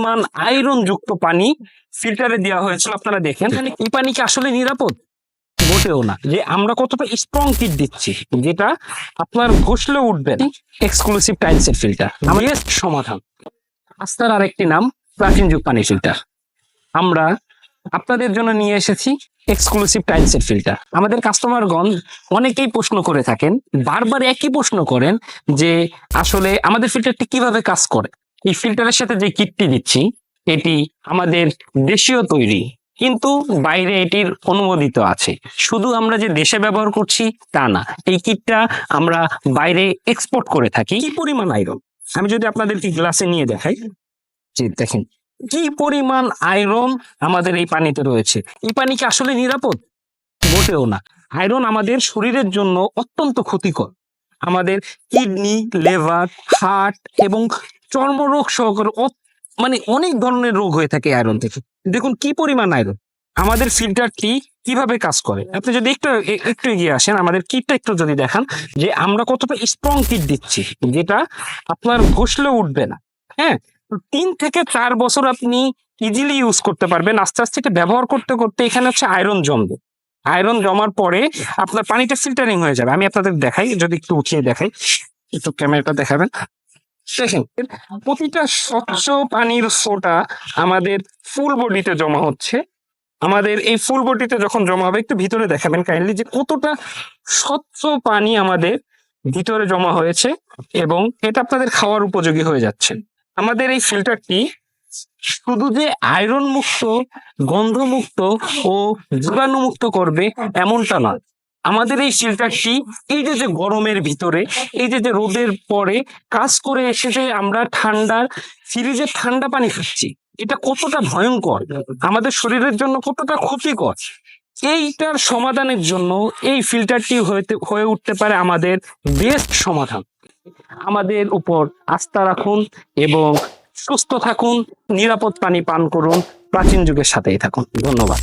পরিমাণ আয়রন যুক্ত পানি ফিল্টারে দেওয়া হয়েছিল। আপনারা দেখেন এই পানি কি আসলে নিরাপদ? মোটেও না। যে আমরা কতটা স্ট্রং কিট দিচ্ছি যেটা আপনার ঘষলে উঠবে না। এক্সক্লুসিভ টাইলসের ফিল্টার বেস্ট সমাধান। আস্থার আরেকটি নাম প্রাচীন যুগ পানি ফিল্টার। আমরা আপনাদের জন্য নিয়ে এসেছি এক্সক্লুসিভ টাইলসের ফিল্টার। আমাদের কাস্টমারগণ অনেকেই প্রশ্ন করে থাকেন, বারবার একই প্রশ্ন করেন যে আসলে আমাদের ফিল্টারটি কিভাবে কাজ করে। এই ফিল্টারের সাথে যে কিটটি দিচ্ছি এটি আমাদের দেশীয় তৈরি, কিন্তু বাইরে এটির অনুমোদিত আছে। শুধু আমরা যে দেশে ব্যবহার করছি তা না, এই কিটটা আমরা বাইরে এক্সপোর্ট করে থাকি। কি পরিমাণ আয়রন আমি যদি আপনাদেরকে গ্লাসে নিয়ে দেখাই, যে দেখেন কি পরিমাণ আয়রন আমাদের এই পানিতে রয়েছে। এই পানি কি আসলে নিরাপদ? মোটেও না। আয়রন আমাদের শরীরের জন্য অত্যন্ত ক্ষতিকর। আমাদের কিডনি, লিভার, হার্ট এবং চর্মরোগ সহকারে মানে অনেক ধরনের রোগ হয়ে থাকে আয়রন থেকে। দেখুন কি পরিমাণ আয়রন। আমাদের ফিল্টারটি কিভাবে কাজ করে আপনি যদি একটু এগিয়ে আসেন, আমাদের কিটটা একটু যদি দেখান যে আমরা কতটা স্ট্রং কিট দিচ্ছি যেটা আপনার ঘষলে উঠবে না। হ্যাঁ, 3 থেকে 4 বছর আপনি ইজিলি ইউজ করতে পারবেন। আস্তে আস্তে এটা ব্যবহার করতে করতে এখানে হচ্ছে আয়রন জমবে। আয়রন জমার পরে আপনার পানিটা ফিল্টারিং হয়ে যাবে। আমি আপনাদের দেখাই, যদি একটু উঠিয়ে দেখাই, একটু ক্যামেরাটা দেখাবেন। দেখেন প্রতিটা স্বচ্ছ পানির ফোঁটা আমাদের ফুল বডিতে জমা হচ্ছে। আমাদের এই ফুল বডিতে যখন জমা হবে, একটু ভিতরে দেখাবেন কাইন্ডলি যে কতটা স্বচ্ছ পানি আমাদের ভিতরে জমা হয়েছে এবং এটা আপনাদের খাওয়ার উপযোগী হয়ে যাচ্ছে। আমাদের এই ফিল্টারটি শুধু যে আয়রন মুক্ত, গন্ধমুক্ত ও জীবাণুমুক্ত করবে এমনটা নয়। আমাদের এই ফিল্টারটি এই যে গরমের ভিতরে, এই যে রোদের পরে কাজ করে এসে যে আমরা ফ্রিজের ঠান্ডা পানি খাচ্ছি, এটা কতটা ভয়ঙ্কর, আমাদের শরীরের জন্য কতটা ক্ষতিকর। এইটার সমাধানের জন্য এই ফিল্টারটি হয়ে উঠতে পারে আমাদের বেস্ট সমাধান। আমাদের উপর আস্থা রাখুন এবং সুস্থ থাকুন, নিরাপদ পানি পান করুন, প্রাচীন যুগের সাথেই থাকুন। ধন্যবাদ।